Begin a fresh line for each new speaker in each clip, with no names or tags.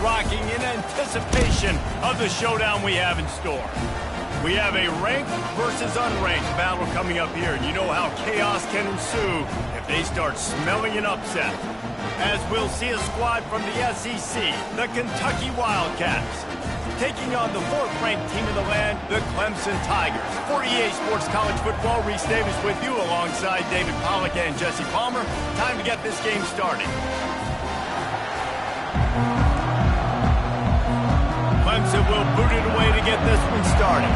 rocking in anticipation of the showdown we have in store. We have a ranked versus unranked battle coming up here, and you know how chaos can ensue if they start smelling an upset. As we'll see a squad from the SEC, the Kentucky Wildcats, taking on the fourth-ranked team of the land, the Clemson Tigers. For EA Sports College Football, Reese Davis with you alongside David Pollack and Jesse Palmer. Time to get this game started. Clemson will boot it away to get this one started.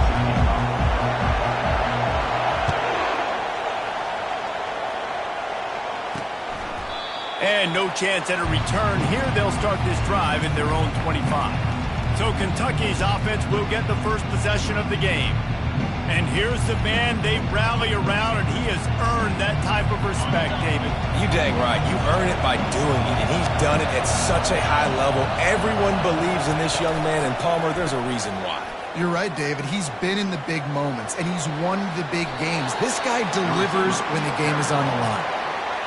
And no chance at a return here. They'll start this drive at their own 25. So Kentucky's offense will get the first possession of the game. And here's the man they rally around, and he has earned that type of respect, David.
You dang right. You earn it by doing it, and he's done it at such a high level. Everyone believes in this young man, and Palmer, there's a reason why.
You're right, David. He's been in the big moments, and he's won the big games. This guy delivers when the game is on the line.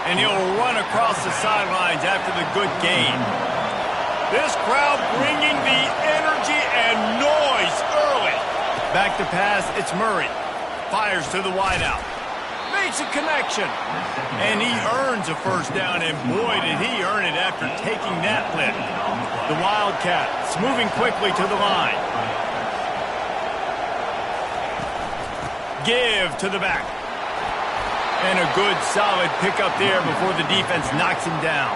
And he'll run across the sidelines after the good gain. This crowd bringing the energy and noise early. Back to pass, it's Murray. Fires to the wideout. Makes a connection. And he earns a first down, and boy, did he earn it after taking that lift. The Wildcats moving quickly to the line. Give to the back. And a good, solid pickup there before the defense knocks him down.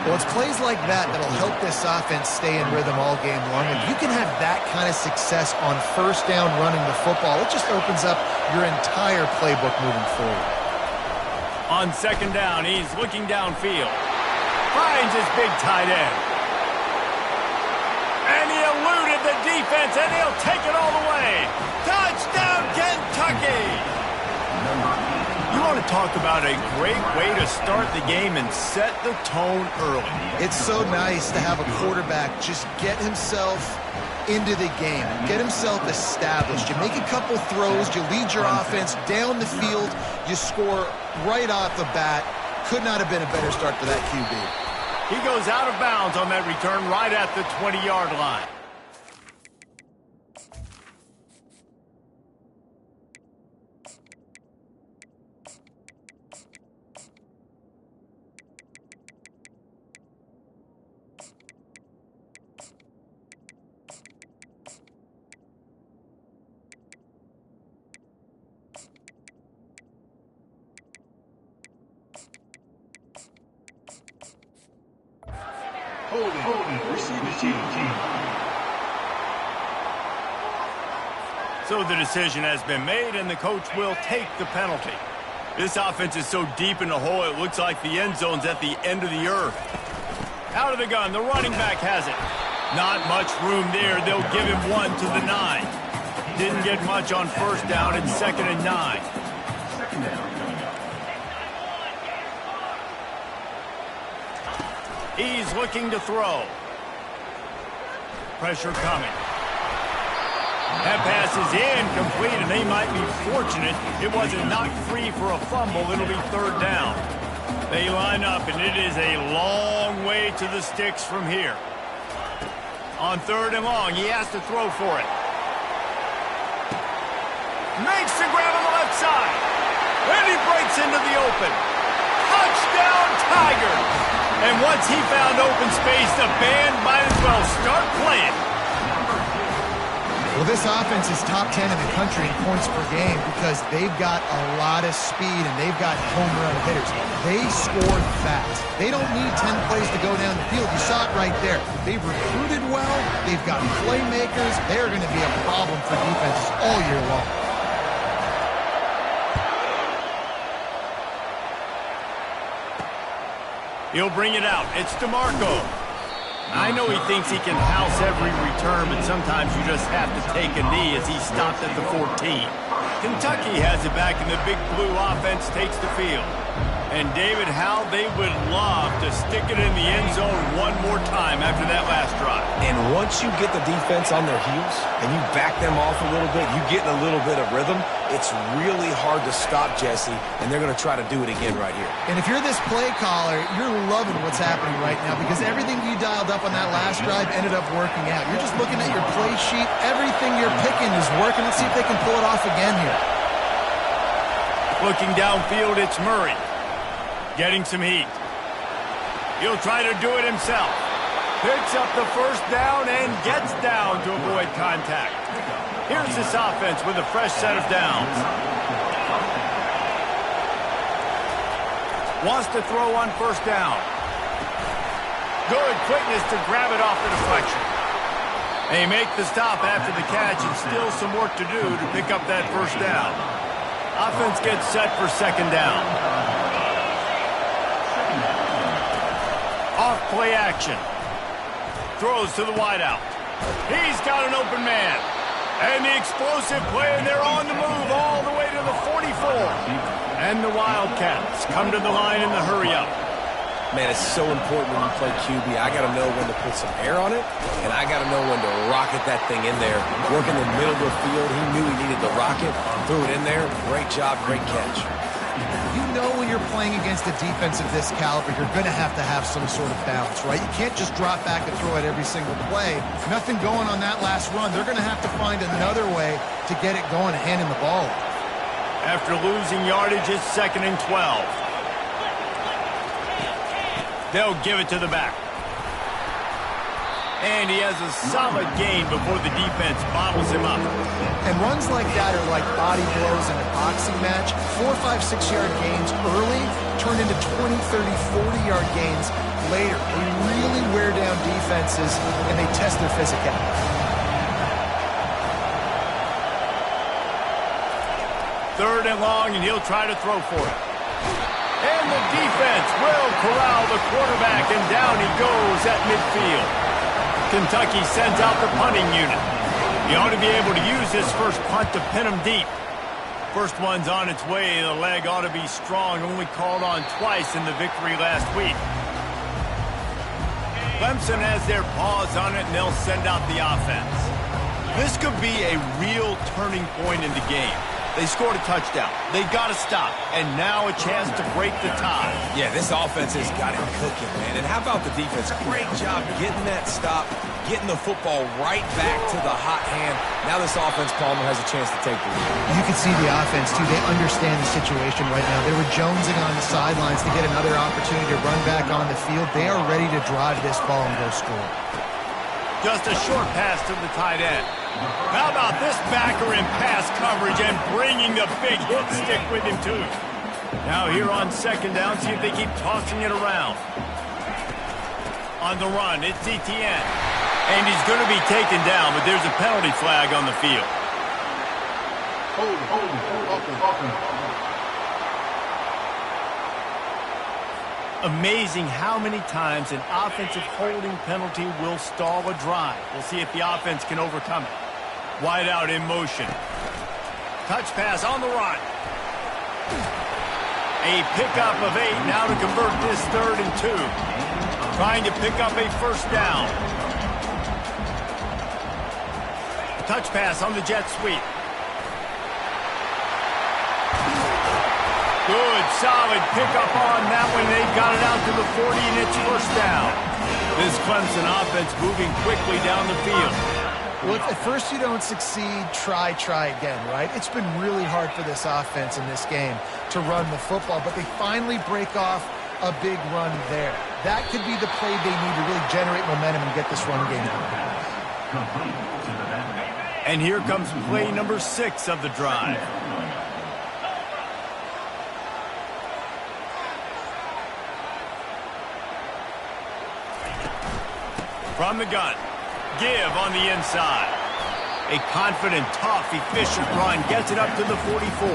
Well, it's plays like that that'll help this offense stay in rhythm all game long. If you can have that kind of success on first down running the football, it just opens up your entire playbook moving forward.
On second down, he's looking downfield. Finds his big tight end. And he eluded the defense, and he'll take it all the way. Touchdown, Kentucky! You want to talk about a great way to start the game and set the tone early.
It's so nice to have a quarterback just get himself into the game, get himself established. You make a couple throws, you lead your offense down the field, you score right off the bat. Could not have been a better start for that QB.
He goes out of bounds on that return right at the 20-yard line. So the decision has been made, and the coach will take the penalty. This offense is so deep in the hole, it looks like the end zone's at the end of the earth. Out of the gun, the running back has it. Not much room there. They'll give him one to the 9. Didn't get much on first down. It's 2nd and 9. He's looking to throw. Pressure coming. That pass is incomplete, and they might be fortunate it wasn't knocked free for a fumble. It'll be 3rd down. They line up, and it is a long way to the sticks from here. On 3rd and long, he has to throw for it. Makes the grab on the left side. And he breaks into the open. Touchdown, Tigers! And once he found open space, the band might as well start playing.
Well, this offense is top 10 in the country in points per game because they've got a lot of speed and they've got home run hitters. They score fast. They don't need 10 plays to go down the field. You saw it right there. They've recruited well. They've got playmakers. They're going to be a problem for defenses all year long.
He'll bring it out. It's DeMarco. I know he thinks he can house every return, but sometimes you just have to take a knee as he stopped at the 14. Kentucky has it back, and the big blue offense takes the field. And David, how they would love to stick it in the end zone one more time after that last drive.
And And once you get the defense on their heels and you back them off a little bit, you get in a little bit of rhythm, it's really hard to stop Jesse, and they're going to try to do it again right here.
And if you're this play caller, you're loving what's happening right now because everything you dialed up on that last drive ended up working out. You're just looking at your play sheet. Everything you're picking is working. Let's see if they can pull it off again here.
Looking downfield, it's Murray. Getting some heat. He'll try to do it himself. Picks up the first down and gets down to avoid contact. Here's this offense with a fresh set of downs. Wants to throw on first down. Good quickness to grab it off the deflection. They make the stop after the catch and still some work to do to pick up that first down. Offense gets set for second down. Off play action. Throws to the wideout. He's got an open man. And the explosive play, and they're on the move all the way to the 44. And the Wildcats come to the line in the hurry-up.
Man, it's so important when you play QB. I got to know when to put some air on it, and I got to know when to rocket that thing in there. Working in the middle of the field, he knew he needed the rocket, threw it in there. Great job, great catch.
You know when you're playing against a defense of this caliber, you're going to have some sort of balance, right? You can't just drop back and throw it every single play. Nothing going on that last run. They're going to have to find another way to get it going and handing the ball off.
After losing yardage, it's 2nd and 12. They'll give it to the back. And he has a solid gain before the defense bottles him up.
And runs like that are like body blows in a boxing match. 4, 5, 6-yard gains early turn into 20, 30, 40-yard gains later. They really wear down defenses, and they test their physicality.
Third and long, and he'll try to throw for it. And the defense will corral the quarterback, and down he goes at midfield. Kentucky sends out the punting unit. He ought to be able to use this first punt to pin him deep. First one's on its way. The leg ought to be strong, only called on twice in the victory last week. Clemson has their paws on it, and they'll send out the offense. This could be a real turning point in the game. They scored a touchdown. They got to stop. And now a chance to break the tie.
Yeah, this offense has got it cooking, man. And how about the defense? Great job getting that stop, getting the football right back to the hot hand. Now this offense, Palmer, has a chance to take the lead.
You can see the offense, too. They understand the situation right now. They were jonesing on the sidelines to get another opportunity to run back on the field. They are ready to drive this ball and go score.
Just a short pass to the tight end. How about this backer in pass coverage and bringing the big hit stick with him, too. Now here on second down, see if they keep tossing it around. On the run, it's Etienne. And he's going to be taken down, but there's a penalty flag on the field. Amazing how many times an offensive holding penalty will stall a drive. We'll see if the offense can overcome it. Wide out in motion. Touch pass on the run. A pickup of 8 now to convert this 3rd and 2. Trying to pick up a first down. Touch pass on the jet sweep. Good, solid pickup on that one. They got it out to the 40, and it's first down. This Clemson offense moving quickly down the field.
Well, if at first you don't succeed, try again, right? It's been really hard for this offense in this game to run the football, but they finally break off a big run there. That could be the play they need to really generate momentum and get this run game going.
And here comes play number 6 of the drive. From the gun. Give on the inside. A confident, tough, efficient run gets it up to the 44.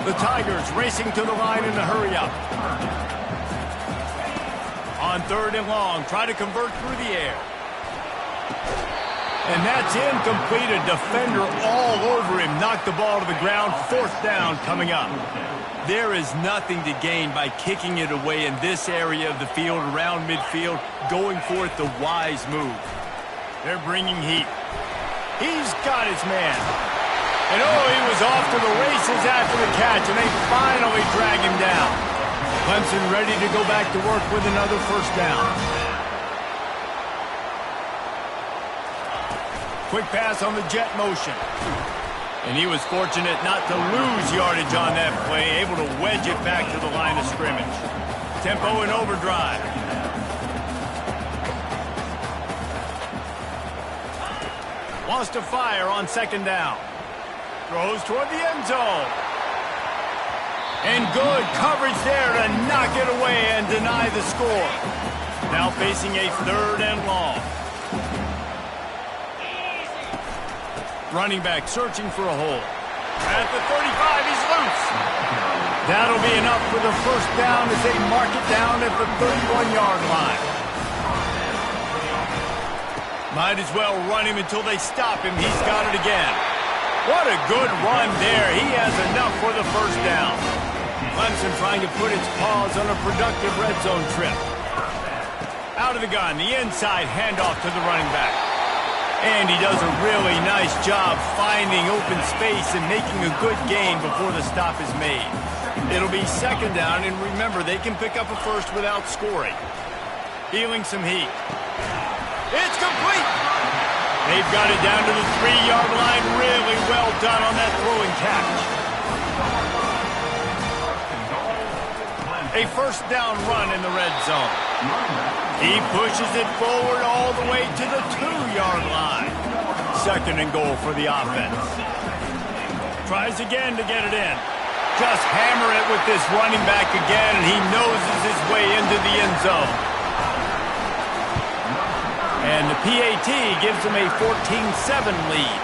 The Tigers racing to the line in the hurry-up. On 3rd and long, try to convert through the air. And that's incomplete. A defender all over him. Knocked the ball to the ground. 4th down coming up. There is nothing to gain by kicking it away in this area of the field, around midfield, going for it the wise move. They're bringing heat. He's got his man. And oh, he was off to the races after the catch, and they finally drag him down. Clemson ready to go back to work with another first down. Quick pass on the jet motion. And he was fortunate not to lose yardage on that play, able to wedge it back to the line of scrimmage. Tempo and overdrive. Wants to fire on second down. Throws toward the end zone. And good coverage there to knock it away and deny the score. Now facing a third and long. Running back searching for a hole. At the 35, he's loose. That'll be enough for the first down as they mark it down at the 31-yard line. Might as well run him until they stop him. He's got it again. What a good run there. He has enough for the first down. Clemson trying to put its paws on a productive red zone trip. Out of the gun, the inside handoff to the running back. And he does a really nice job finding open space and making a good gain before the stop is made. It'll be second down, and remember, they can pick up a first without scoring. Feeling some heat. It's complete! They've got it down to the 3-yard line. Really well done on that throwing catch. A first down run in the red zone. He pushes it forward all the way to the 2-yard line. Second and goal for the offense. Tries again to get it in. Just hammer it with this running back again, and he noses his way into the end zone. And the PAT gives him a 14-7 lead.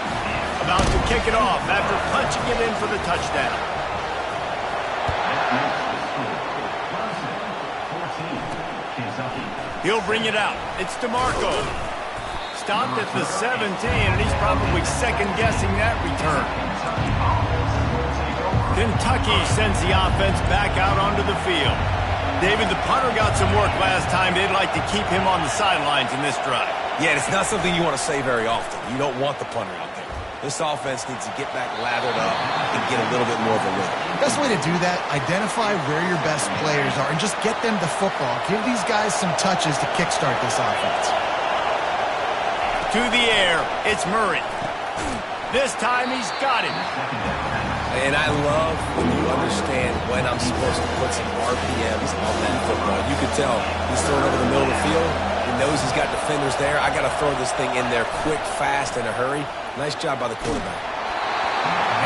About to kick it off after punching it in for the touchdown. He'll bring it out. It's DeMarco. Stopped at the 17, and he's probably second-guessing that return. Kentucky sends the offense back out onto the field. David, the punter got some work last time. They'd like to keep him on the sidelines in this drive.
Yeah, it's not something you want to say very often. You don't want the punter out there. This offense needs to get back lathered up and get a little bit more of a rhythm.
Best way to do that, identify where your best players are and just get them the football. Give these guys some touches to kickstart this offense.
To the air, it's Murray. This time he's got it.
And I love when you understand when I'm supposed to put some RPMs on that football. You can tell he's throwing over the middle of the field. He knows he's got defenders there. I got to throw this thing in there quick, fast, in a hurry. Nice job by the quarterback.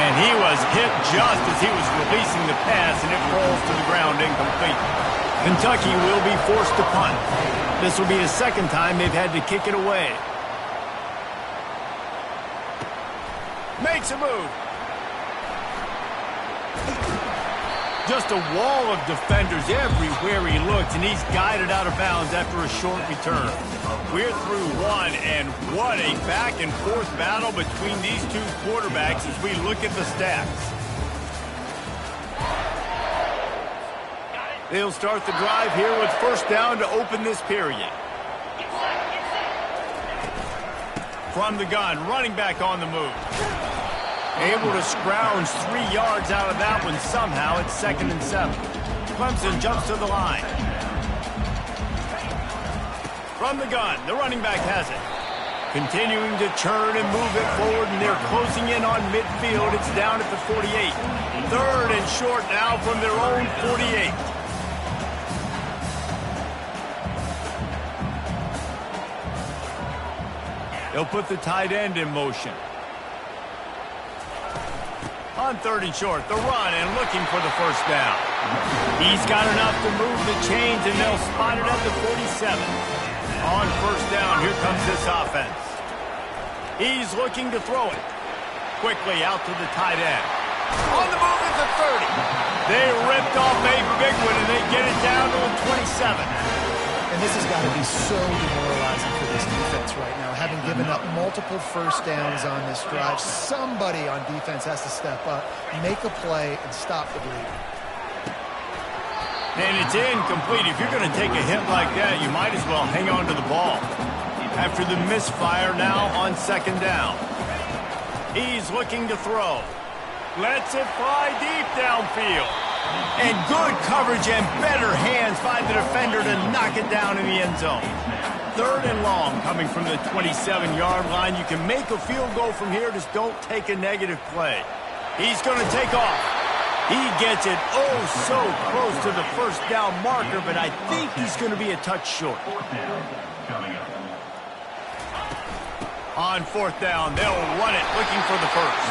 And he was hit just as he was releasing the pass, and it falls to the ground incomplete. Kentucky will be forced to punt. This will be the second time they've had to kick it away. Makes a move. Just a wall of defenders everywhere he looks, and he's guided out of bounds after a short return. We're through one, and what a back-and-forth battle between these two quarterbacks as we look at the stats. They'll start the drive here with first down to open this period. From the gun, running back on the move. Able to scrounge 3 yards out of that one somehow. It's 2nd and 7. Clemson jumps to the line. From the gun, the running back has it. Continuing to churn and move it forward, and they're closing in on midfield. It's down at the 48. Third and short now from their own 48. They'll put the tight end in motion. On 3rd and short, the run and looking for the first down. He's got enough to move the chains, and they'll spot it at the 47. On first down, here comes this offense. He's looking to throw it. Quickly out to the tight end. On the move at the 30. They ripped off a big one, and they get it down to the 27.
And this has got to be so demoralizing for this defense right now. Having given up multiple first downs on this drive, somebody on defense has to step up, make a play, and stop the bleeding.
And it's incomplete. If you're going to take a hit like that, you might as well hang on to the ball. After the misfire, now on second down. He's looking to throw. Lets it fly deep downfield. And good coverage and better hands find the defender to knock it down in the end zone. 3rd and long coming from the 27-yard line. You can make a field goal from here, just don't take a negative play. He's going to take off. He gets it oh so close to the first down marker, but I think he's going to be a touch short. On 4th down, they'll run it, looking for the first.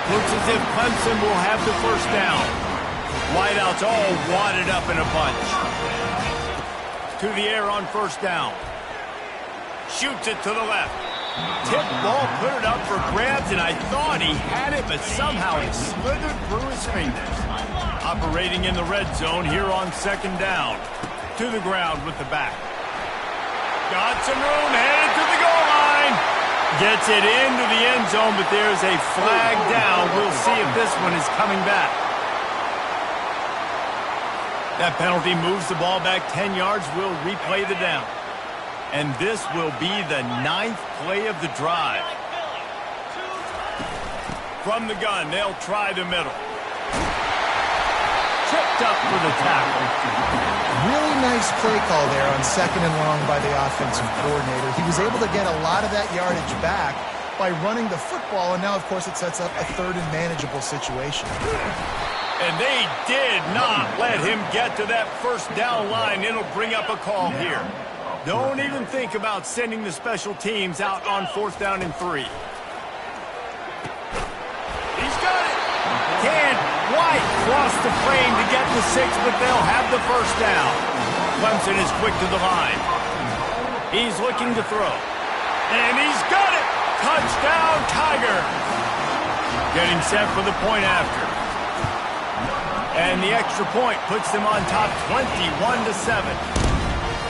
Looks as if Clemson will have the first down. Wideouts all wadded up in a bunch. To the air on 1st down. Shoots it to the left. Tip ball, put it up for grabs, and I thought he had it, but somehow it slithered through his fingers. Operating in the red zone here on 2nd down. To the ground with the back. Got some room, headed to the goal line. Gets it into the end zone, but there's a flag down. We'll see if this one is coming back. That penalty moves the ball back 10 yards. We'll replay the down. And this will be the 9th play of the drive. From the gun, they'll try the middle. Tripped up for the tackle.
Really nice play call there on 2nd and long by the offensive coordinator. He was able to get a lot of that yardage back by running the football, and now, of course, it sets up a 3rd and manageable situation.
And they did not let him get to that first down line. It'll bring up a call here. Don't even think about sending the special teams out on 4th down and 3. He's got it. Can't quite cross the frame to get the 6, but they'll have the first down. Clemson is quick to the line. He's looking to throw. And he's got it. Touchdown, Tiger. Getting set for the point after. And the extra point puts them on top 21-7.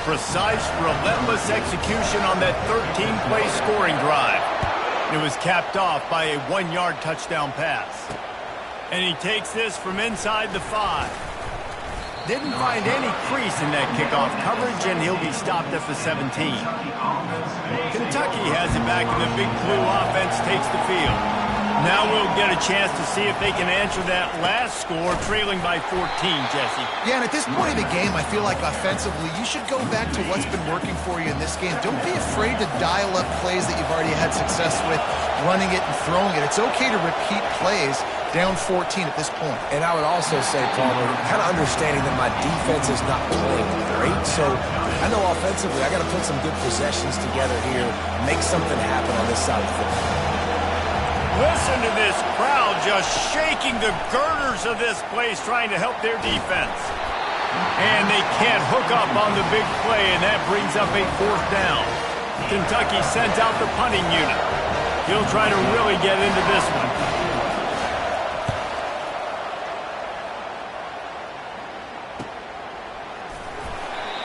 Precise, relentless execution on that 13-play scoring drive. It was capped off by a 1-yard touchdown pass. And he takes this from inside the 5. Didn't find any crease in that kickoff coverage, and he'll be stopped at the 17. Kentucky has it back, and the Big Blue offense takes the field. Now we'll get a chance to see if they can answer that last score, trailing by 14, Jesse.
Yeah, and at this point in the game, I feel like offensively, you should go back to what's been working for you in this game. Don't be afraid to dial up plays that you've already had success with, running it and throwing it. It's okay to repeat plays down 14 at this point.
And I would also say, Palmer, kind of understanding that my defense is not playing great, so I know offensively I got to put some good possessions together here, make something happen on this side of the football.
Listen to this crowd just shaking the girders of this place, trying to help their defense. And they can't hook up on the big play, and that brings up a 4th down. Kentucky sends out the punting unit. He'll try to really get into this one.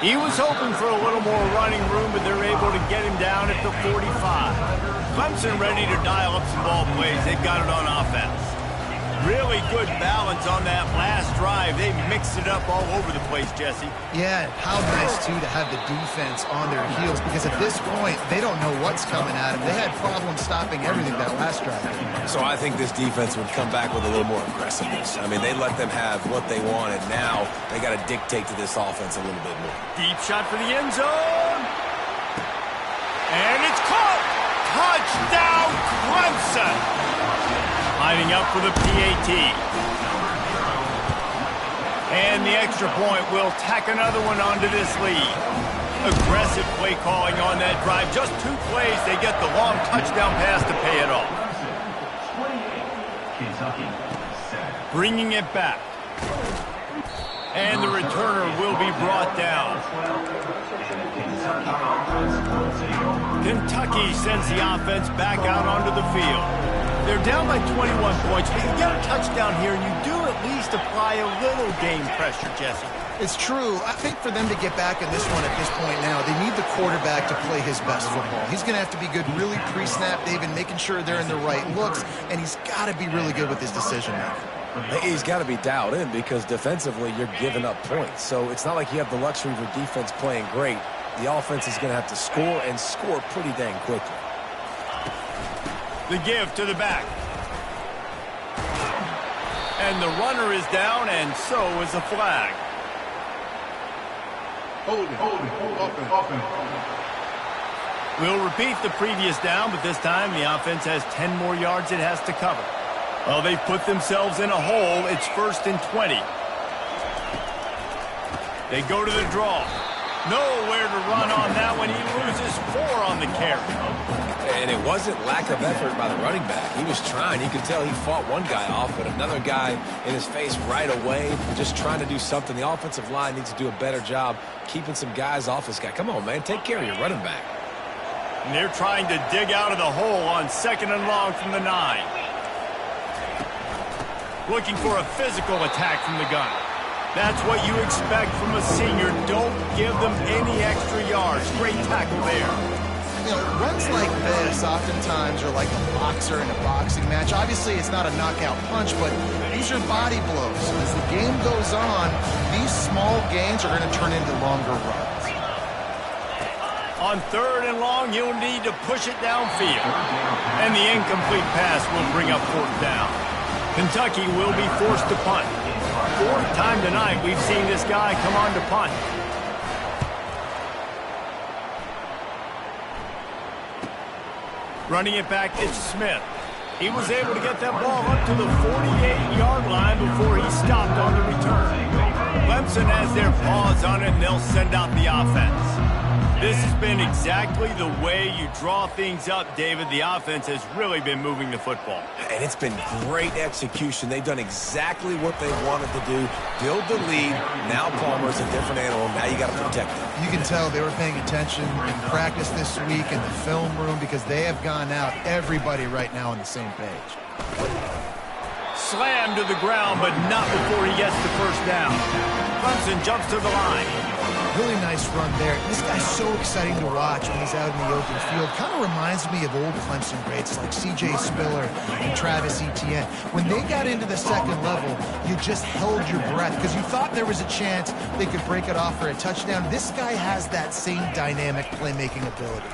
He was hoping for a little more running room, but they're able to get him down at the 45. Clemson ready to dial up some ball plays. They've got it on offense. Really good balance on that last drive. They mixed it up all over the place, Jesse.
Yeah, how nice, too, to have the defense on their heels, because at this point, they don't know what's coming at them. They had problems stopping everything that last drive.
So I think this defense would come back with a little more aggressiveness. I mean, they let them have what they wanted. Now they got to dictate to this offense a little bit more.
Deep shot for the end zone. And it's caught. Touchdown, Clemson. Lining up for the PAT. And the extra point will tack another one onto this lead. Aggressive play calling on that drive. Just 2 plays, they get the long touchdown pass to pay it off. Bringing it back. And the returner will be brought down. Kentucky sends the offense back out onto the field. They're down by 21 points, but you get a touchdown here, and you do at least apply a little game pressure, Jesse.
It's true. I think for them to get back in this one at this point now, they need the quarterback to play his best football. He's going to have to be good really pre-snap, David, making sure they're in the right looks, and he's got to be really good with his decision-making.
He's got to be dialed in because defensively you're giving up points. So it's not like you have the luxury of your defense playing great the offense is going to have to score and score pretty dang quickly.
The give to the back. And the runner is down, and so is the flag.
Hold it.
We'll repeat the previous down, but this time the offense has 10 more yards it has to cover. Well, they've put themselves in a hole. It's 1st and 20. They go to the draw. Nowhere to run on that one. He loses 4 on the carry.
And it wasn't lack of effort by the running back. He was trying. You could tell he fought one guy off, but another guy in his face right away, just trying to do something. The offensive line needs to do a better job keeping some guys off this guy. Come on, man. Take care of your running back.
And they're trying to dig out of the hole on 2nd and long from the 9. Looking for a physical attack from the gun. That's what you expect from a senior. Don't give them any extra yards. Great tackle there.
You know, runs like this oftentimes are like a boxer in a boxing match. Obviously, it's not a knockout punch, but these are body blows. As the game goes on, these small gains are going to turn into longer runs.
On 3rd and long, you'll need to push it downfield. And the incomplete pass will bring up 4th down. Kentucky will be forced to punt. 4th time tonight we've seen this guy come on to punt. Running it back, it's Smith. He was able to get that ball up to the 48-yard line before he stopped on the return. Clemson has their paws on it, and they'll send out the offense. This has been exactly the way you draw things up, David. The offense has really been moving the football.
And it's been great execution. They've done exactly what they wanted to do. Build the lead. Now Palmer's a different animal. Now you got to protect him.
You can tell they were paying attention in practice this week in the film room because they have gone out, everybody right now on the same page.
Slammed to the ground, but not before he gets the 1st down. Clemson jumps to the line.
Really nice run there. This guy's so exciting to watch when he's out in the open field. Kind of reminds me of old Clemson greats like C.J. Spiller and Travis Etienne. When they got into the 2nd level, you just held your breath because you thought there was a chance they could break it off for a touchdown. This guy has that same dynamic playmaking ability.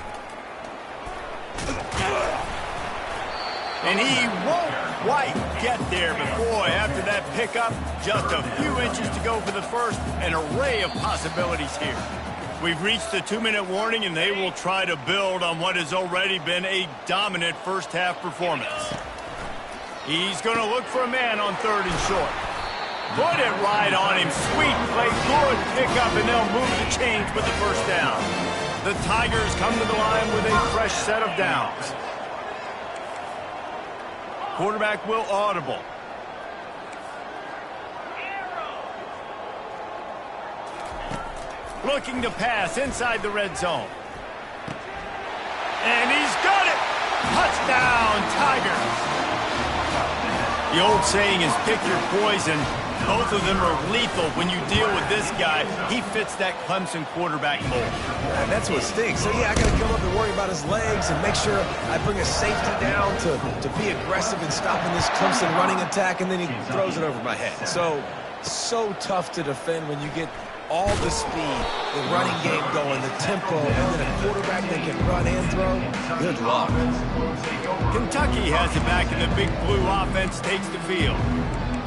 And he won't quite get there, but boy, after that pickup, just a few inches to go for the 1st. An array of possibilities here. We've reached the 2-minute warning, and they will try to build on what has already been a dominant first-half performance. He's going to look for a man on 3rd and short. Put it right on him. Sweet play, good pickup, and they'll move the chains with the 1st down. The Tigers come to the line with a fresh set of downs. Quarterback will audible. Looking to pass inside the red zone. And he's got it! Touchdown, Tigers! The old saying is pick your poison. Both of them are lethal when you deal with this guy. He fits that Clemson quarterback mold.
And that's what stinks. So, yeah, I got to come up and worry about his legs and make sure I bring a safety down to be aggressive in stopping this Clemson running attack, and then he throws it over my head. So tough to defend when you get all the speed, the running game going, the tempo, and then a quarterback that can run and throw. Good luck.
Kentucky has it back, and the big blue offense takes the field.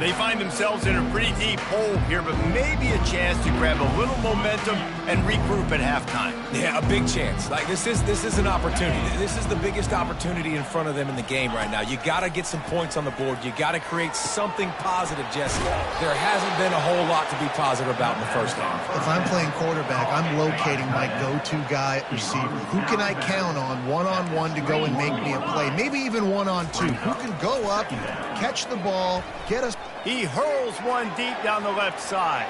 They find themselves in a pretty deep hole here, but maybe a chance to grab a little momentum and regroup at halftime.
Yeah, a big chance. Like this is an opportunity. This is the biggest opportunity in front of them in the game right now. You got to get some points on the board. You got to create something positive, Jesse. There hasn't been a whole lot to be positive about in the first half.
If I'm playing quarterback, I'm locating my go-to guy at receiver. Who can I count on one-on-one to go and make me a play? Maybe even one-on-two. Who can go up, catch the ball, get us.
He hurls one deep down the left side.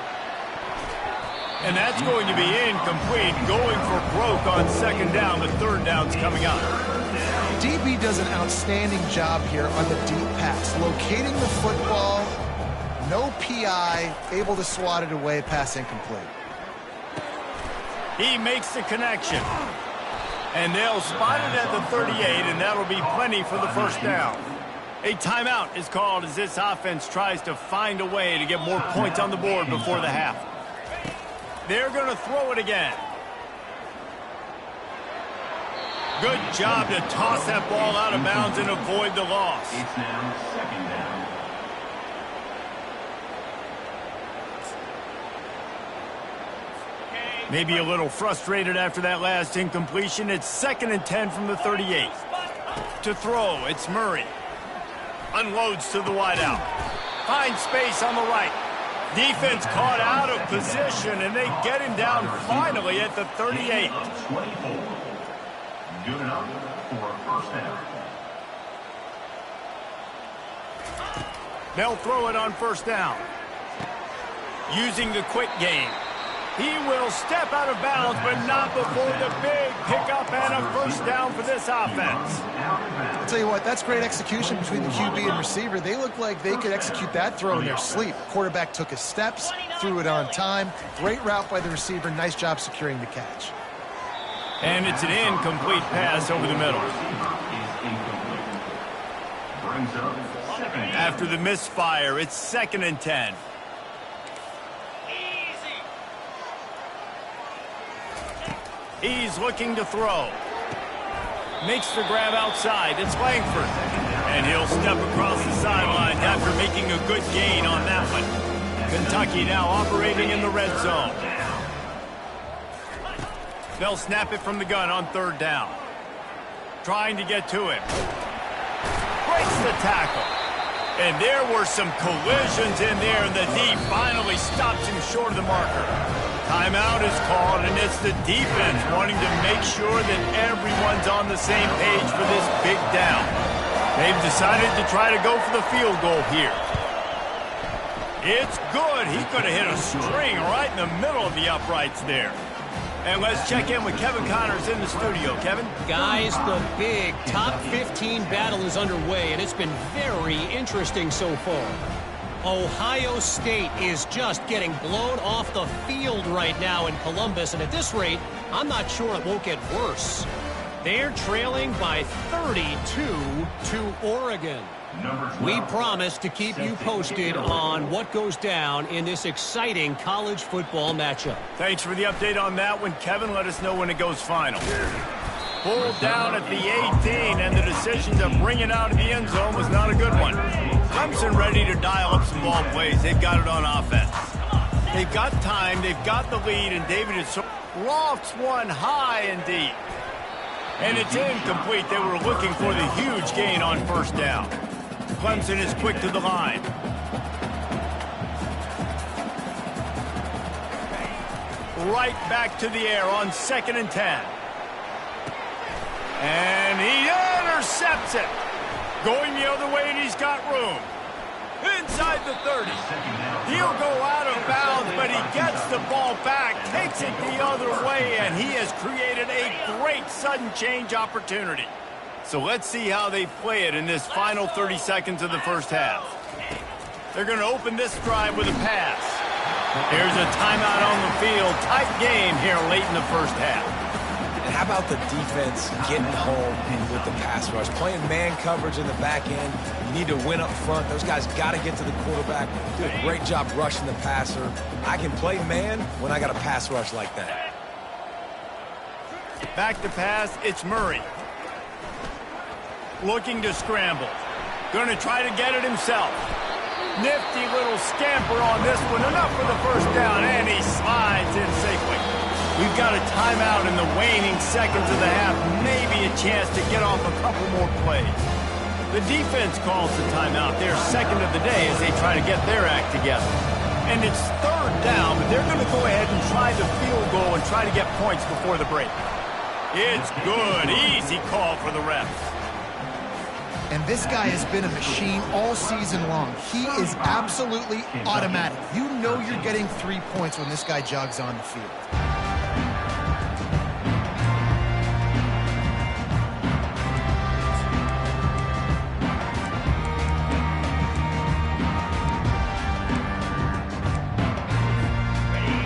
And that's going to be incomplete. Going for broke on 2nd down. The 3rd down's coming up.
DB does an outstanding job here on the deep pass. Locating the football, no PI, able to swat it away, pass incomplete.
He makes the connection. And they'll spot it at the 38, and that'll be plenty for the 1st down. A timeout is called as this offense tries to find a way to get more points on the board before the half. They're going to throw it again. Good job to toss that ball out of bounds and avoid the loss.
It's now second down.
Maybe a little frustrated after that last incompletion. It's 2nd and 10 from the 38. To throw, it's Murray. Unloads to the wideout. Finds space on the right. Defense caught out of position, and they get him down finally at the 38.
24. Good enough for a first down.
They'll throw it on first down. Using the quick game. He will step out of bounds, but not before the big pickup and a first down for this offense.
I'll tell you what, that's great execution between the QB and receiver. They look like they could execute that throw in their sleep. Quarterback took his steps, threw it on time. Great route by the receiver. Nice job securing the catch.
And it's an incomplete pass over the middle. After the misfire, it's 2nd and 10. He's looking to throw. Makes the grab outside. It's Langford. And he'll step across the sideline after making a good gain on that one. Kentucky now operating in the red zone. They'll snap it from the gun on 3rd down. Trying to get to him. Breaks the tackle. And there were some collisions in there, and the D finally stops him short of the marker. Timeout is called, and it's the defense wanting to make sure that everyone's on the same page for this big down. They've decided to try to go for the field goal here. It's good. He could have hit a string right in the middle of the uprights there. And let's check in with Kevin Connors in the studio. Kevin?
Guys, the big top 15 battle is underway, and it's been very interesting so far. Ohio State is just getting blown off the field right now in Columbus, and at this rate, I'm not sure it won't get worse. They're trailing by 32 to Oregon. We promise to keep you posted on what goes down in this exciting college football matchup.
Thanks for the update on that one, Kevin. Let us know when it goes final. Pulled down at the 18, and the decision to bring it out of the end zone was not a good one. Clemson ready to dial up some ball plays. They've got it on offense. They've got time. They've got the lead, and David is lofts one high and deep. And it's incomplete. They were looking for the huge gain on 1st down. Clemson is quick to the line. Right back to the air on 2nd and 10. And he intercepts it. Going the other way, and he's got room. Inside the 30. He'll go out of bounds, but he gets the ball back, takes it the other way, and he has created a great sudden change opportunity. So let's see how they play it in this final 30 seconds of the first half. They're going to open this drive with a pass. Here's a timeout on the field. Tight game here late in the first half.
And how about the defense getting home with the pass rush? Playing man coverage in the back end. You need to win up front. Those guys got to get to the quarterback. Do a great job rushing the passer. I can play man when I got a pass rush like that.
Back to pass, it's Murray. Looking to scramble. Going to try to get it himself. Nifty little scamper on this one. Enough for the first down, and he slides in safely. We've got a timeout in the waning seconds of the half. Maybe a chance to get off a couple more plays. The defense calls the timeout. Their 2nd of the day as they try to get their act together. And it's 3rd down, but they're going to go ahead and try the field goal and try to get points before the break. It's good. Easy call for the refs.
And this guy has been a machine all season long. He is absolutely automatic. You know you're getting 3 points when this guy jogs on the field.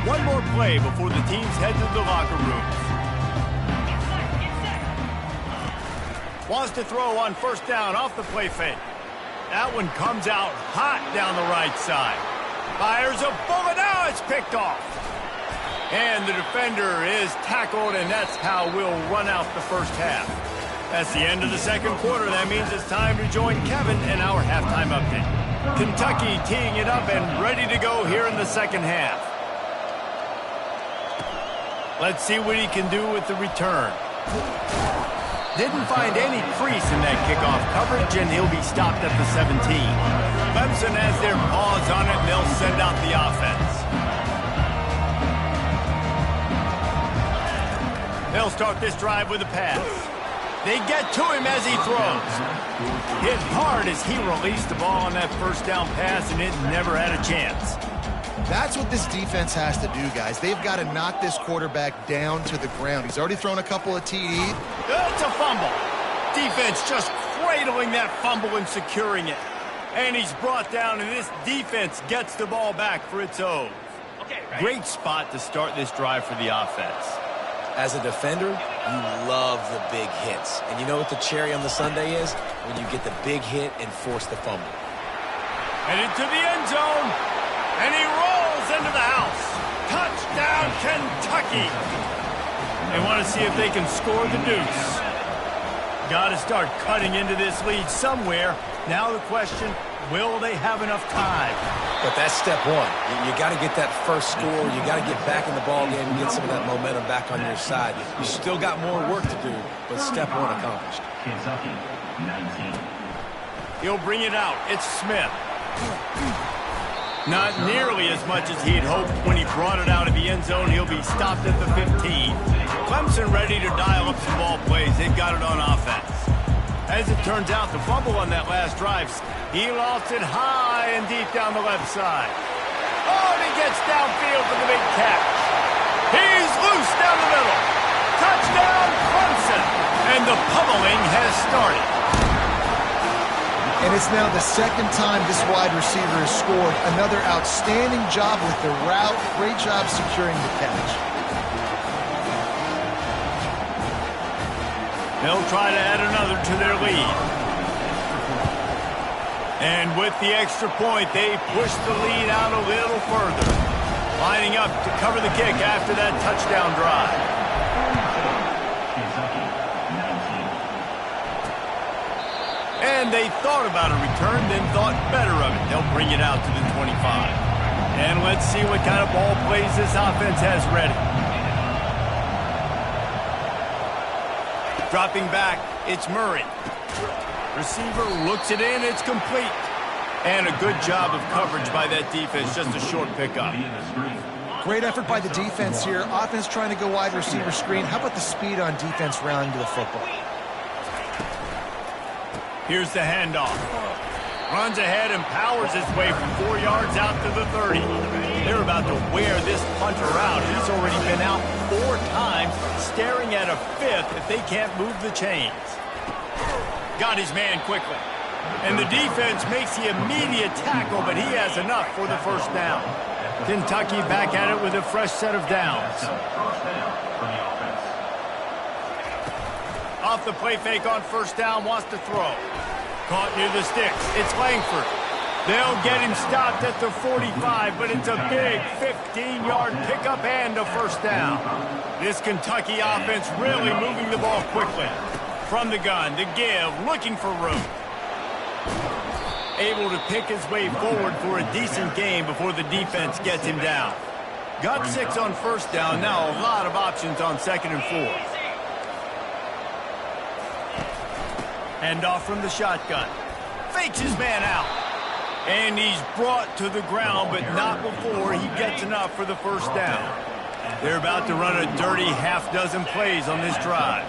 One more play before the teams head to the locker rooms. Wants to throw on 1st down off the play fake. That one comes out hot down the right side. Fires a bullet. Now it's picked off. And the defender is tackled, and that's how we'll run out the first half. That's the end of the second quarter. That means it's time to join Kevin in our halftime update. Kentucky teeing it up and ready to go here in the second half. Let's see what he can do with the return. Didn't find any crease in that kickoff coverage, and he'll be stopped at the 17. Clemson has their paws on it, and they'll send out the offense. They'll start this drive with a pass. They get to him as he throws. Hit hard as he released the ball on that first down pass, and it never had a chance.
That's what this defense has to do, guys. They've got to knock this quarterback down to the ground. He's already thrown a couple of TDs.
It's a fumble. Defense just cradling that fumble and securing it. And he's brought down, and this defense gets the ball back for its own. Great spot to start this drive for the offense.
As a defender, you love the big hits. And you know what the cherry on the sundae is? When you get the big hit and force the fumble.
Headed to the end zone, and he rolls into the house. Touchdown, Kentucky. They want to see if they can score the deuce. Got to start cutting into this lead somewhere. Now the question, will they have enough time?
But that's step one. You got to get that first score. You got to get back in the ball game and get some of that momentum back on your side. You still got more work to do, but step one accomplished.
Kentucky, 19.
He'll bring it out. It's Smith. Not nearly as much as he'd hoped when he brought it out of the end zone. He'll be stopped at the 15. Clemson ready to dial up some ball plays. They've got it on offense. As it turns out, the fumble on that last drive, he lost it high and deep down the left side. Oh, and he gets downfield for the big catch. He's loose down the middle. Touchdown, Clemson. And the pummeling has started.
And it's now the second time this wide receiver has scored. Another outstanding job with the route. Great job securing the catch.
They'll try to add another to their lead. And with the extra point, they push the lead out a little further. Lining up to cover the kick after that touchdown drive.
Kentucky, 19.
And they thought about a return, then thought better of it. They'll bring it out to the 25. And let's see what kind of ball plays this offense has ready. Dropping back, it's Murray. Receiver looks it in, it's complete. And a good job of coverage by that defense, just a short pickup.
Great effort by the defense here. Offense trying to go wide receiver screen. How about the speed on defense rounding to the football?
Here's the handoff. Runs ahead and powers his way from 4 yards out to the 30. They're about to wear this punter out. He's already been out 4 times, staring at a 5th if they can't move the chains. Got his man quickly. And the defense makes the immediate tackle, but he has enough for the first down. Kentucky back at it with a fresh set of downs. Off the play fake on first down, wants to throw. Caught near the sticks. It's Langford. They'll get him stopped at the 45, but it's a big 15-yard pickup and a first down. This Kentucky offense really moving the ball quickly. From the gun, the give, looking for room. Able to pick his way forward for a decent game before the defense gets him down. Got 6 on first down, now a lot of options on 2nd and 4. Hand off from the shotgun. Fakes his man out. And he's brought to the ground, but not before he gets enough for the first down. They're about to run a dirty half-dozen plays on this drive.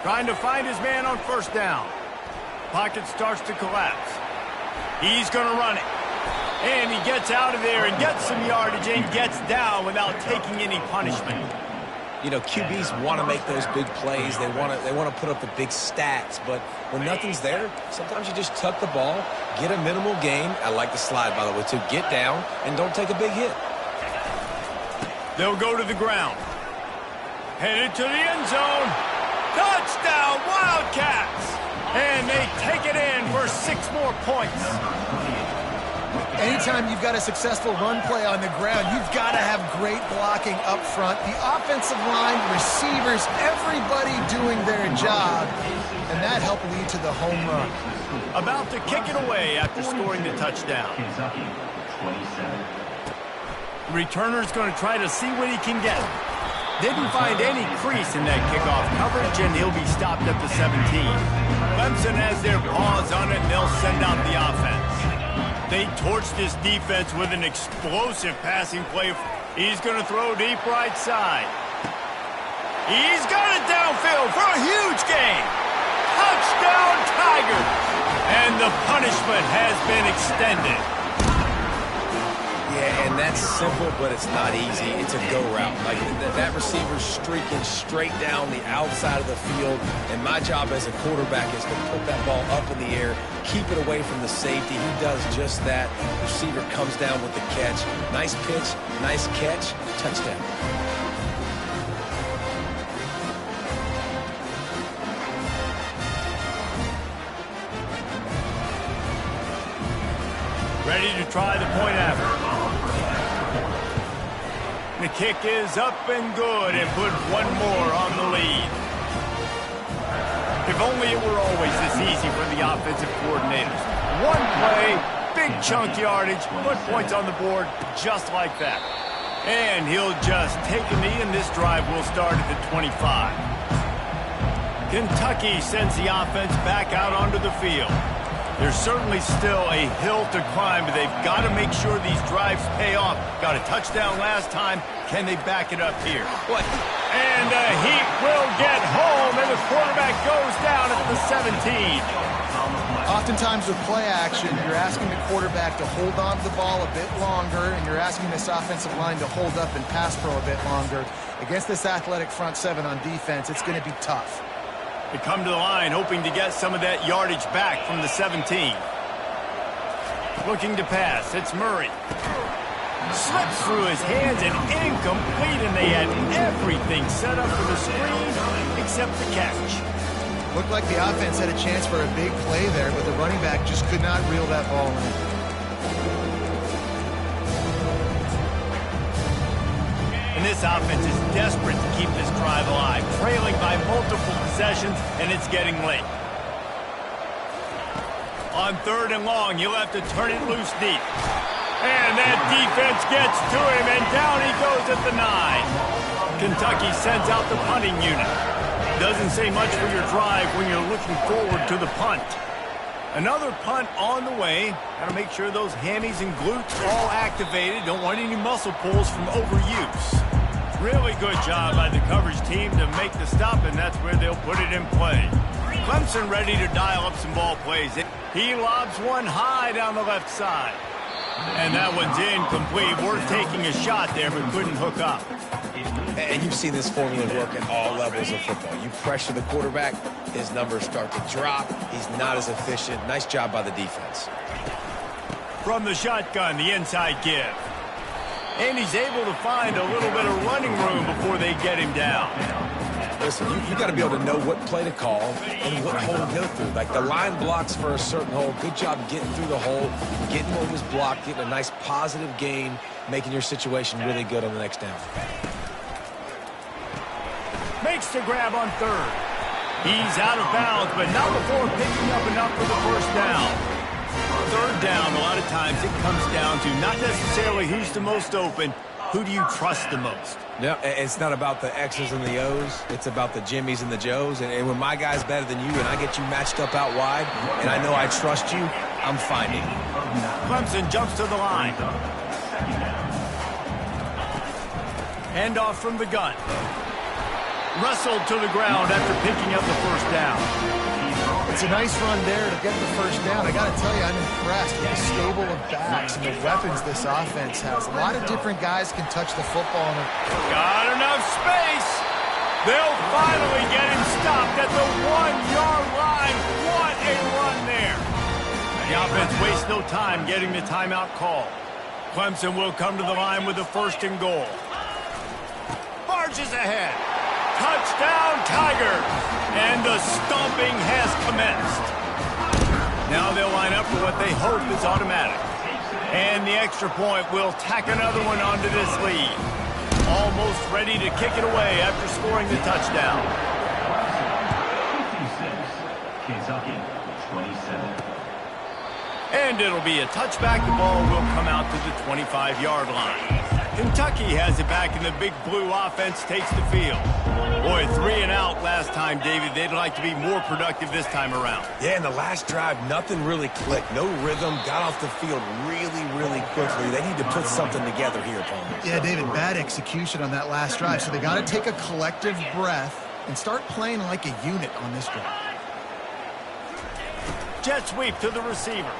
Trying to find his man on first down. Pocket starts to collapse. He's going to run it. And he gets out of there and gets some yardage and gets down without taking any punishment.
You know, QBs want to make those big plays. They want to put up the big stats. But when nothing's there, sometimes you just tuck the ball, get a minimal gain. I like the slide, by the way, too. Get down and don't take a big hit.
They'll go to the ground. Headed to the end zone. Touchdown, Wildcats! And they take it in for 6 more points.
Anytime you've got a successful run play on the ground, you've got to have great blocking up front. The offensive line, receivers, everybody doing their job, and that helped lead to the home run.
About to kick it away after scoring the touchdown.
Kentucky, 27.
The returner's going to try to see what he can get. Didn't find any crease in that kickoff coverage, and he'll be stopped at the 17. Clemson has their paws on it, and they'll send out the offense. They torched this defense with an explosive passing play. He's going to throw deep right side. He's got it downfield for a huge gain. Touchdown, Tigers! And the punishment has been extended.
Yeah, and that's simple, but it's not easy. It's a go route. Like, that receiver's streaking straight down the outside of the field, and my job as a quarterback is to put that ball up in the air, keep it away from the safety. He does just that. Receiver comes down with the catch. Nice pitch, nice catch, touchdown.
Ready to try the point after. The kick is up and good and put one more on the lead. If only it were always this easy for the offensive coordinators. One play, big chunk yardage, put points on the board just like that. And he'll just take a knee, and this drive will start at the 25. Kentucky sends the offense back out onto the field. There's certainly still a hill to climb, but they've got to make sure these drives pay off. Got a touchdown last time. Can they back it up here?
What?
And the Heat will get home, and the quarterback goes down at the 17.
Oftentimes with play action, you're asking the quarterback to hold on to the ball a bit longer, and you're asking this offensive line to hold up and pass pro a bit longer. Against this athletic front seven on defense, it's going to be tough.
They come to the line hoping to get some of that yardage back from the 17. Looking to pass. It's Murray. Slips through his hands and incomplete, and they had everything set up for the screen except the catch.
Looked like the offense had a chance for a big play there, but the running back just could not reel that ball in.
And this offense is desperate to keep this drive alive, trailing by multiple possessions, and it's getting late. On 3rd and long, you'll have to turn it loose deep. And that defense gets to him, and down he goes at the 9. Kentucky sends out the punting unit. Doesn't say much for your drive when you're looking forward to the punt. Another punt on the way. Got to make sure those hammies and glutes are all activated. Don't want any muscle pulls from overuse. Really good job by the coverage team to make the stop, and that's where they'll put it in play. Clemson ready to dial up some ball plays. He lobs one high down the left side. And that one's incomplete. Worth taking a shot there, but couldn't hook up.
And you've seen this formula work at all levels of football. You pressure the quarterback, his numbers start to drop. He's not as efficient. Nice job by the defense.
From the shotgun, the inside give. And he's able to find a little bit of running room before they get him down.
Listen, you got to be able to know what play to call and what hole to go through. Like, the line blocks for a certain hole. Good job getting through the hole, getting what was blocked, getting a nice positive gain, making your situation really good on the next down.
Makes the grab on 3rd. He's out of bounds, but not before picking up enough for the first down. 3rd down, a lot of times it comes down to not necessarily who's the most open, who do you trust the most?
No, it's not about the X's and the O's. It's about the Jimmies and the Joes. And when my guy's better than you and I get you matched up out wide and I know I trust you, I'm finding you.
Clemson jumps to the line. Handoff from the gun. Wrestled to the ground after picking up the first down.
It's a nice run there to get the first down. I got to tell you, I'm impressed with the stable of backs and the weapons this offense has. A lot of different guys can touch the football.
Got enough space. They'll finally get him stopped at the 1-yard line. What a run there. The offense wastes no time getting the timeout call. Clemson will come to the line with a 1st and goal. Marches ahead. Touchdown, Tigers! And the stomping has commenced. Now they'll line up for what they hope is automatic. And the extra point will tack another one onto this lead. Almost ready to kick it away after scoring the touchdown.
56, Kentucky, 27.
And it'll be a touchback. The ball will come out to the 25-yard line. Kentucky has it back, and the big blue offense takes the field. Boy, 3 and out last time, David. They'd like to be more productive this time around.
Yeah, in the last drive, nothing really clicked. No rhythm, got off the field really quickly. They need to put something together here, Palmer.
Yeah, David, bad execution on that last drive. So they got to take a collective breath and start playing like a unit on this drive.
Jet sweep to the receiver.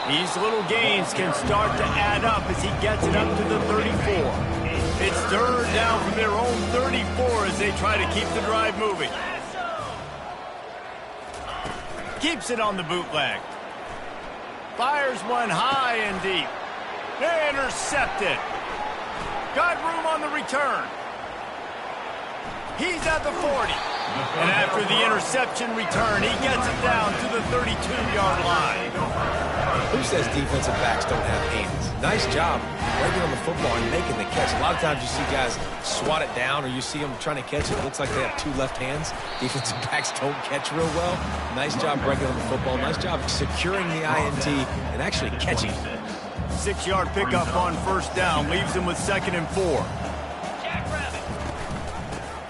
These little gains can start to add up as he gets it up to the 34. It's third down from their own 34 as they try to keep the drive moving. Keeps it on the bootleg. Fires one high and deep. Intercepted. Got room on the return. He's at the 40. And after the interception return, he gets it down to the 32-yard line.
Who says defensive backs don't have hands? Nice job breaking on the football and making the catch. A lot of times you see guys swat it down or you see them trying to catch it. It looks like they have 2 left hands. Defensive backs don't catch real well. Nice job breaking on the football. Nice job securing the INT and actually catching it.
6-yard pickup on first down. Leaves him with 2nd and 4.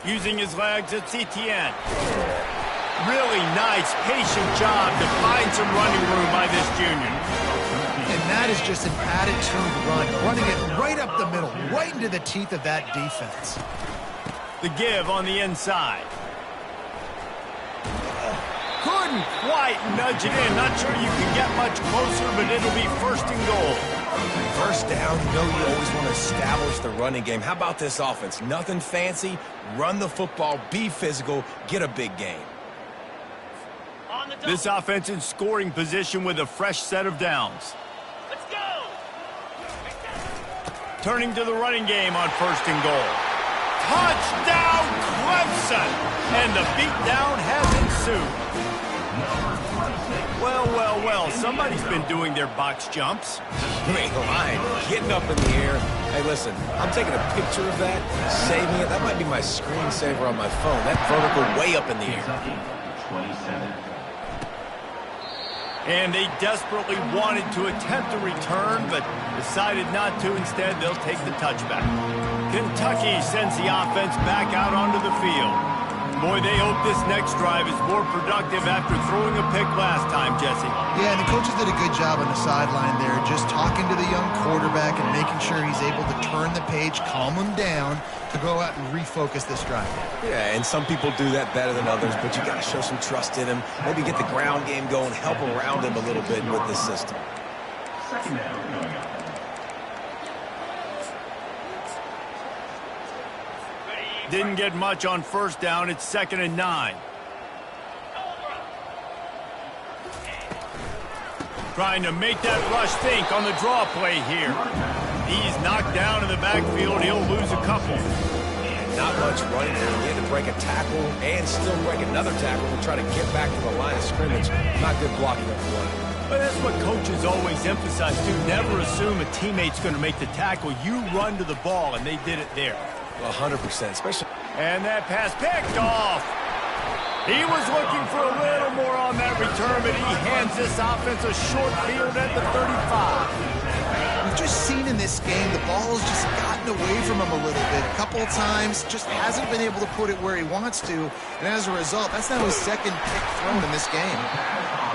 Using his legs, it's Etienne. Really nice, patient job to find some running room by this junior.
And that is just an attitude run, running it right up the middle, right into the teeth of that defense.
The give on the inside. Couldn't quite nudge it in. Not sure you can get much closer, but it'll be 1st and goal.
First down, you know you always want to establish the running game. How about this offense? Nothing fancy. Run the football, be physical, get a big gain.
This offense in scoring position with a fresh set of downs.
Let's go!
Turning to the running game on 1st and goal. Touchdown, Clemson! And the beatdown has ensued. Well, somebody's been doing their box jumps.
You ain't lying. Getting up in the air. Hey, listen, I'm taking a picture of that, saving it. That might be my screensaver on my phone. That vertical way up in the air.
Kentucky, 27.
And they desperately wanted to attempt a return, but decided not to. Instead, they'll take the touchback. Kentucky sends the offense back out onto the field. Boy, they hope this next drive is more productive after throwing a pick last time, Jesse.
Yeah, and the coaches did a good job on the sideline there, just talking to the young quarterback and making sure he's able to turn the page, calm him down, to go out and refocus this drive.
Yeah, and some people do that better than others, but you got to show some trust in him. Maybe get the ground game going, help around him a little bit with this system.
2nd down going up.
Didn't get much on 1st down. It's 2nd and 9. Trying to make that rush think on the draw play here. He's knocked down in the backfield. He'll lose a couple.
Not much running. He had to break a tackle and still break another tackle and try to get back to the line of scrimmage. Not good blocking up the line.
But that's what coaches always emphasize, too. Never assume a teammate's going to make the tackle. You run to the ball, and they did it there.
100%, especially.
And that pass picked off. He was looking for a little more on that return, but he hands this offense a short field at the 35.
We've just seen in this game the ball has just gotten away from him a little bit. A couple of times, just hasn't been able to put it where he wants to. And as a result, that's now his 2nd pick thrown in this game.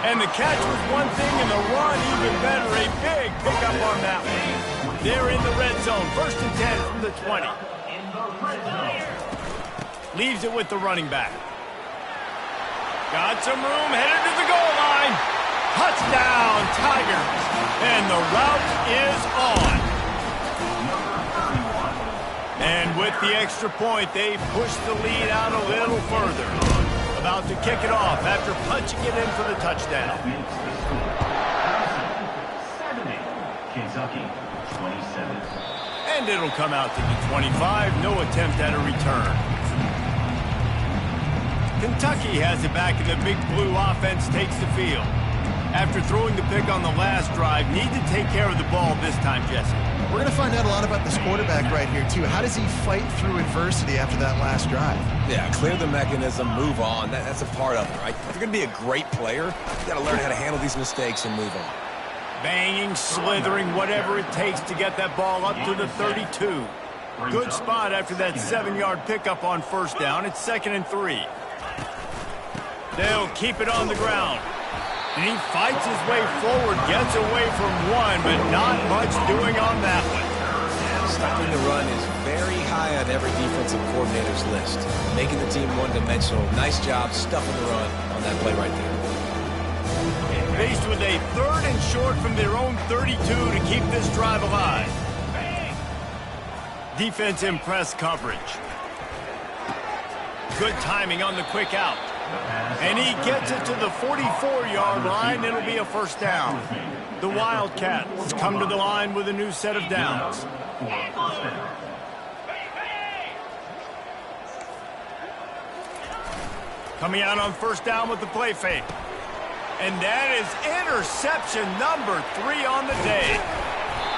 And the catch was one thing, and the run even better. A big pickup on that one. They're in the red zone. 1st and 10 from the 20. Leaves it with the running back. Got some room, headed to the goal line. Touchdown, Tigers. And the route is on. And with the extra point, they push the lead out a little further. About to kick it off after punching it in for the touchdown.
Kentucky, 27.
And it'll come out to the 25. No attempt at a return. Kentucky has it back, and the big blue offense takes the field. After throwing the pick on the last drive, need to take care of the ball this time, Jesse.
We're going to find out a lot about this quarterback right here, too. How does he fight through adversity after that last drive?
Yeah, clear the mechanism, move on. That's a part of it, right? If you're going to be a great player, you got to learn how to handle these mistakes and move on.
Banging, slithering, whatever it takes to get that ball up to the 32. Good spot after that 7-yard pickup on first down. It's 2nd and 3. They'll keep it on the ground. And he fights his way forward, gets away from one, but not much doing on that one.
Stopping the run is very high on every defensive coordinator's list. Making the team one-dimensional. Nice job stuffing the run on that play right there.
Faced with a 3rd and short from their own 32 to keep this drive alive. Defense in press coverage. Good timing on the quick out. And he gets it to the 44-yard line. It'll be a first down. The Wildcats come to the line with a new set of downs. Coming out on first down with the play fake. And that is interception number 3 on the day.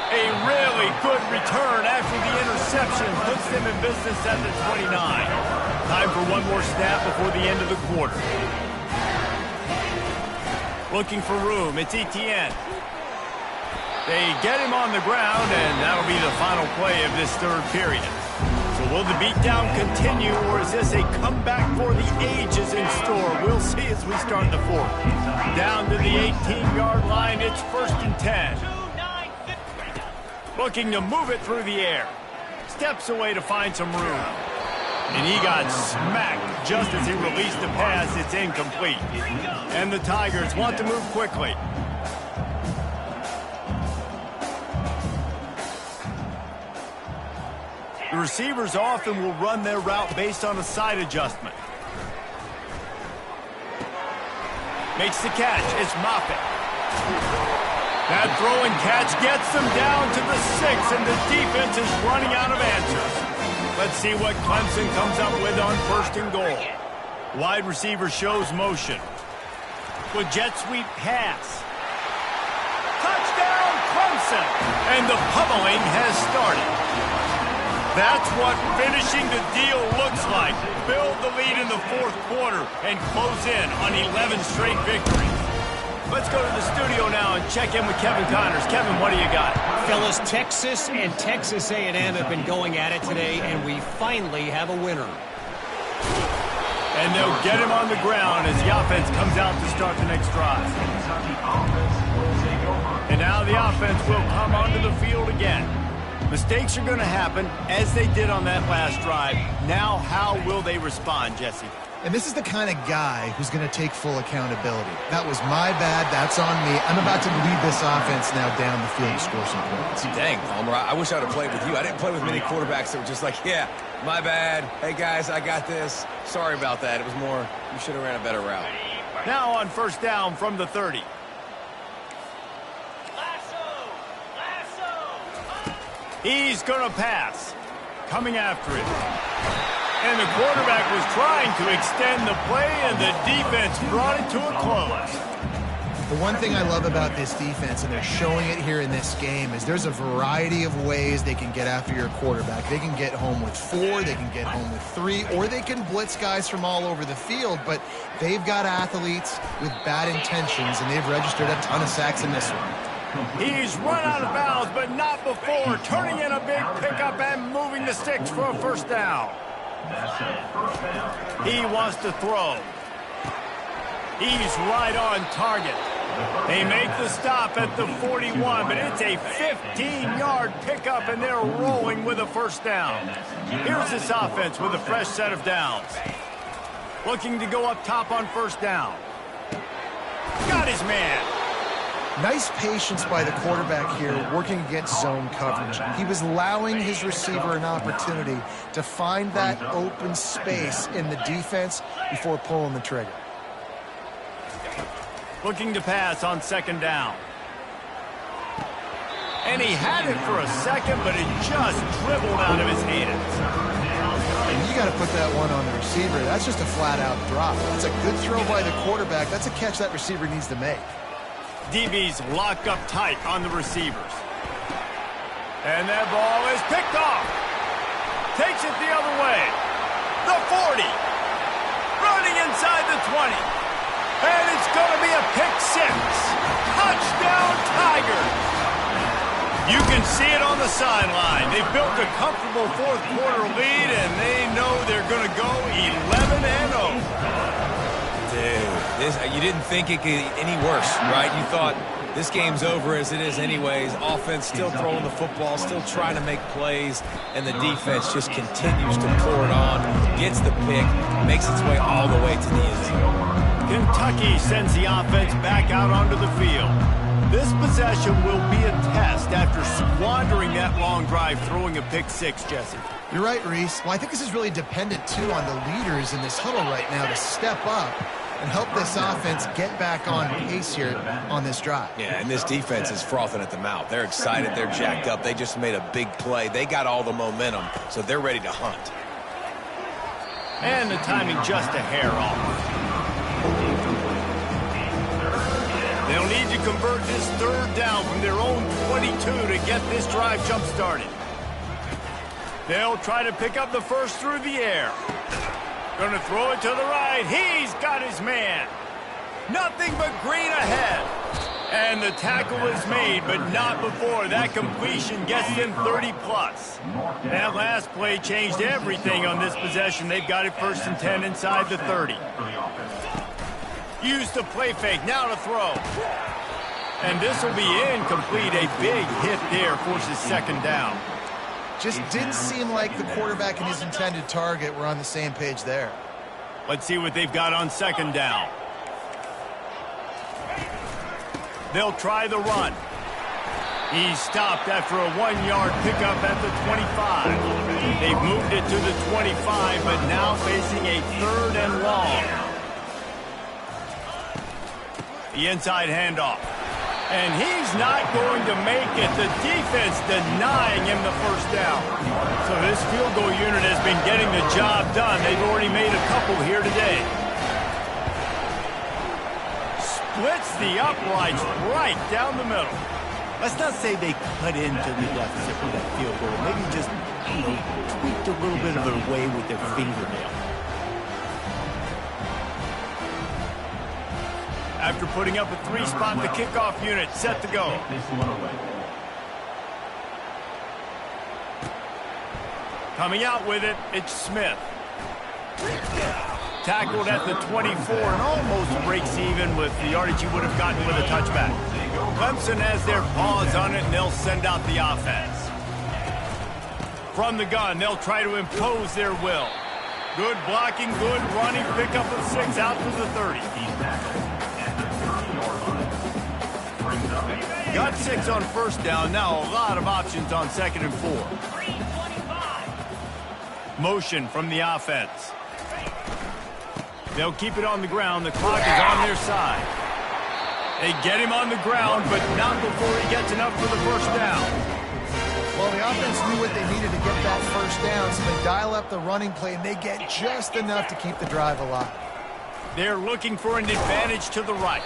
A really good return after the interception puts them in business at the 29. Time for one more snap before the end of the quarter. Looking for room. It's Etienne. They get him on the ground, and that'll be the final play of this 3rd period. So will the beatdown continue, or is this a comeback for the ages in store? We'll see as we start the 4th. Down to the 18-yard line, it's 1st and 10. Looking to move it through the air. Steps away to find some room. And he got smacked just as he released the pass. It's incomplete. And the Tigers want to move quickly. The receivers often will run their route based on a side adjustment. Makes the catch. It's Moffitt. That throw and catch gets them down to the 6, and the defense is running out of answers. Let's see what Clemson comes up with on 1st and goal. Wide receiver shows motion. With jet sweep pass. Touchdown, Clemson! And the pummeling has started. That's what finishing the deal looks like. Build the lead in the 4th quarter and close in on 11 straight victories. Let's go to the studio now and check in with Kevin Connors. Kevin, what do you got?
Fellas, Texas and Texas A&M have been going at it today, and we finally have a winner.
And they'll get him on the ground as the offense comes out to start the next drive. And now the offense will come onto the field again. Mistakes are going to happen, as they did on that last drive. Now, how will they respond, Jesse?
And this is the kind of guy who's going to take full accountability. That was my bad. That's on me. I'm about to lead this offense now down the field to score some points.
Dang, Palmer, I wish I would have played with you. I didn't play with many quarterbacks that were just like, yeah, my bad. Hey, guys, I got this. Sorry about that. It was more, you should have ran a better route.
Now on first down from the 30. He's going to pass. Coming after it. And the quarterback was trying to extend the play, and the defense brought it to a close.
The one thing I love about this defense, and they're showing it here in this game, is there's a variety of ways they can get after your quarterback. They can get home with 4, they can get home with 3, or they can blitz guys from all over the field, but they've got athletes with bad intentions, and they've registered a ton of sacks in this one.
He's run out of bounds, but not before, turning in a big pickup and moving the sticks for a first down. He wants to throw. He's right on target. They make the stop at the 41, but it's a 15-yard pickup, and they're rolling with a first down. Here's this offense with a fresh set of downs. Looking to go up top on first down. Got his man.
Nice patience by the quarterback here, working against zone coverage. He was allowing his receiver an opportunity to find that open space in the defense before pulling the trigger.
Looking to pass on second down. And he had it for a second, but it just dribbled out of his hands.
And you got to put that one on the receiver. That's just a flat-out drop. That's a good throw by the quarterback. That's a catch that receiver needs to make.
DB's locked up tight on the receivers. And that ball is picked off. Takes it the other way. The 40. Running inside the 20. And it's going to be a pick six. Touchdown, Tigers. You can see it on the sideline. They've built a comfortable fourth quarter lead, and they know they're going to go 11-0.
Dude, you didn't think it could get any worse, right? You thought this game's over as it is anyways. Offense still throwing the football, still trying to make plays, and the defense just continues to pour it on, gets the pick, makes its way all the way to the end zone.
Kentucky sends the offense back out onto the field. This possession will be a test after squandering that long drive, throwing a pick six, Jesse.
You're right, Reese. Well, I think this is really dependent, too, on the leaders in this huddle right now to step up and help this offense get back on pace here on this drive.
Yeah, and this defense is frothing at the mouth. They're excited. They're jacked up. They just made a big play. They got all the momentum, so they're ready to hunt.
And the timing just a hair off. They'll need to convert this third down from their own 22 to get this drive jump-started. They'll try to pick up the first through the air. Going to throw it to the right. He's got his man. Nothing but green ahead. And the tackle is made, but not before that completion gets them 30-plus. That last play changed everything on this possession. They've got it 1st and 10 inside the 30. Use the play fake, now to throw. And this will be incomplete. A big hit there forces 2nd down.
Just didn't seem like the quarterback and his intended target were on the same page there.
Let's see what they've got on 2nd down. They'll try the run. He's stopped after a 1-yard pickup at the 25. They've moved it to the 25, but now facing a 3rd and long. The inside handoff. And he's not going to make it. The defense denying him the 1st down. So this field goal unit has been getting the job done. They've already made a couple here today. Splits the uprights right down the middle. Let's not say they cut into the deficit with that field goal. Maybe just, tweaked a little bit of it away with their fingernail. After putting up a 3-spot, the kickoff unit set to go. Coming out with it, it's Smith. Tackled at the 24 and almost breaks even with the yardage he would have gotten with a touchback. Clemson has their paws on it, and they'll send out the offense. From the gun, they'll try to impose their will. Good blocking, good running, pickup of 6 out to the 30. Got 6 on 1st down. Now a lot of options on 2nd and 4. Motion from the offense. They'll keep it on the ground. The clock is on their side. They get him on the ground, but not before he gets enough for the 1st down.
Well, the offense knew what they needed to get that 1st down, so they dial up the running play, and they get just enough to keep the drive alive.
They're looking for an advantage to the right.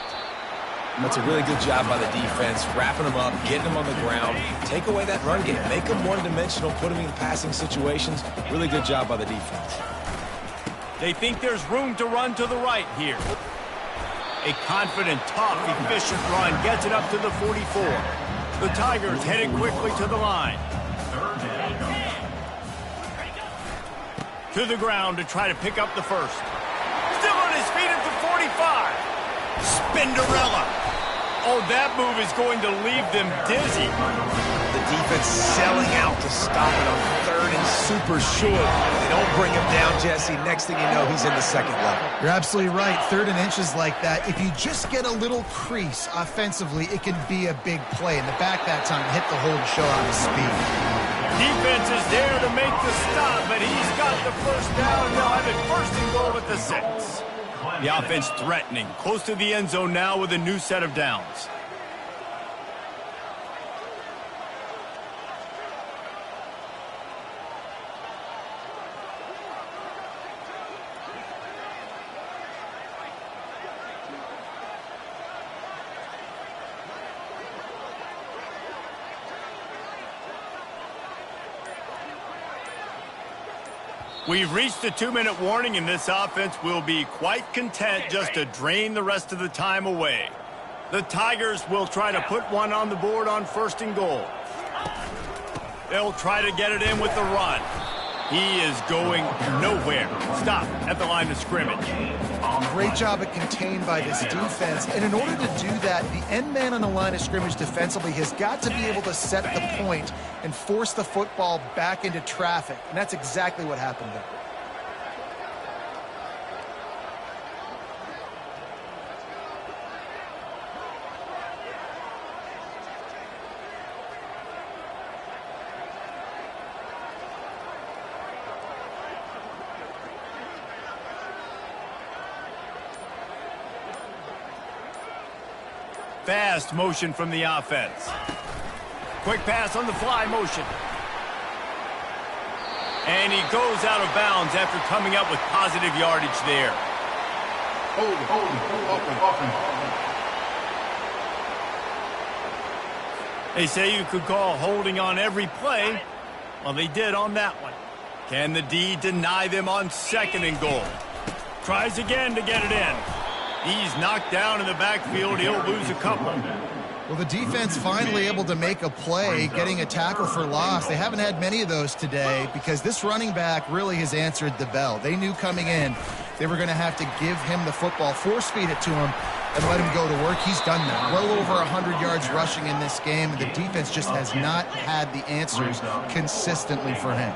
That's a really good job by the defense, wrapping them up, getting them on the ground, take away that run game, make them one-dimensional, put them in passing situations. Really good job by the defense.
They think there's room to run to the right here. A confident, tough, efficient run gets it up to the 44. The Tigers headed quickly to the line. To the ground to try to pick up the 1st. Still on his feet at the 45. Spinderella. Oh, that move is going to leave them dizzy.
The defense selling out to stop it on 3rd and super short. They don't bring him down, Jesse. Next thing you know, he's in the 2nd level.
You're absolutely right. 3rd and inches like that, if you just get a little crease offensively, it can be a big play. In the back that time, hit the hole to show out his speed.
Defense is there to make the stop, but he's got the 1st down. They'll have it 1st and goal at the 6. The offense threatening, close to the end zone now with a new set of downs. We've reached the 2-minute warning, and this offense will be quite content just to drain the rest of the time away. The Tigers will try to put one on the board on 1st and goal. They'll try to get it in with the run. He is going nowhere. Stop at the line of scrimmage.
Great job at contained by this defense. And in order to do that, the end man on the line of scrimmage defensively has got to be able to set the point and force the football back into traffic. And that's exactly what happened there.
Fast motion from the offense. Quick pass on the fly motion. And he goes out of bounds after coming up with positive yardage there. They say you could call holding on every play. Well, they did on that one. Can the D deny them on 2nd and goal? Tries again to get it in. He's knocked down in the backfield. He'll lose a couple.
Well, the defense finally able to make a play, getting a tackle for loss. They haven't had many of those today because this running back really has answered the bell. They knew coming in they were going to have to give him the football, force-feed it to him, and let him go to work. He's done that. Well over 100 yards rushing in this game, and the defense just has not had the answers consistently for him.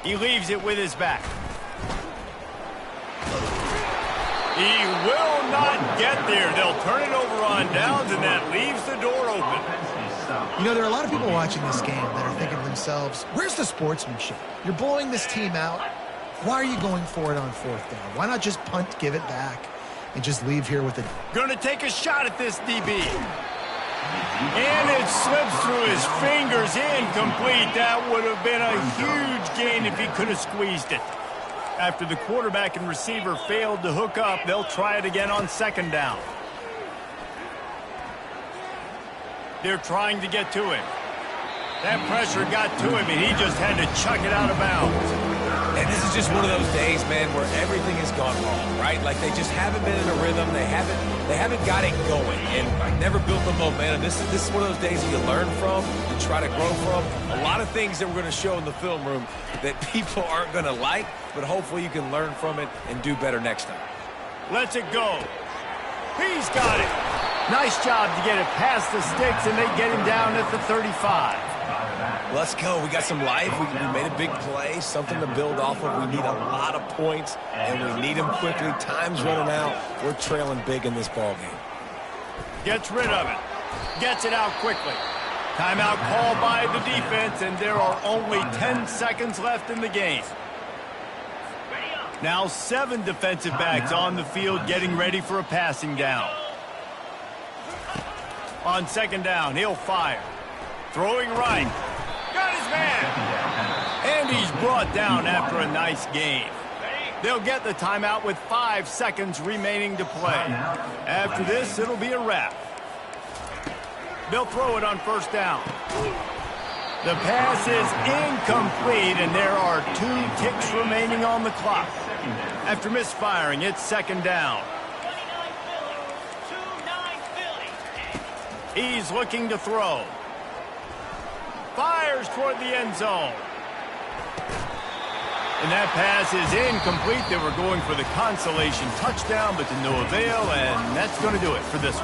He leaves it with his back. He will not get there. They'll turn it over on downs, and that leaves the door open.
You know, there are a lot of people watching this game that are thinking to themselves, where's the sportsmanship? You're blowing this team out. Why are you going for it on 4th down? Why not just punt, give it back, and just leave here with it?
Going to take a shot at this DB. And it slips through his fingers, incomplete. That would have been a huge gain if he could have squeezed it. After the quarterback and receiver failed to hook up, they'll try it again on 2nd down. They're trying to get to him. That pressure got to him, and he just had to chuck it out of bounds.
And this is just one of those days, man, where everything has gone wrong, right? Like they just haven't been in a rhythm. They haven't got it going and never built the momentum. This is one of those days that you learn from, you try to grow from. A lot of things that we're going to show in the film room that people aren't going to like, but hopefully you can learn from it and do better next time.
Lets it go. He's got it. Nice job to get it past the sticks, and they get him down at the 35.
Let's go. We got some life. We made a big play, something to build off of. We need a lot of points, and we need them quickly. Time's running out. We're trailing big in this ball game.
Gets rid of it. Gets it out quickly. Timeout called by the defense, and there are only 10 seconds left in the game. Now 7 defensive backs on the field getting ready for a passing down. On 2nd down, he'll fire. Throwing right. Got his man. And he's brought down after a nice gain. They'll get the timeout with 5 seconds remaining to play. After this, it'll be a wrap. They'll throw it on 1st down. The pass is incomplete, and there are 2 ticks remaining on the clock. After misfiring, it's 2nd down. He's looking to throw. Fires toward the end zone. And that pass is incomplete. They were going for the consolation touchdown, but to no avail, and that's going to do it for this one.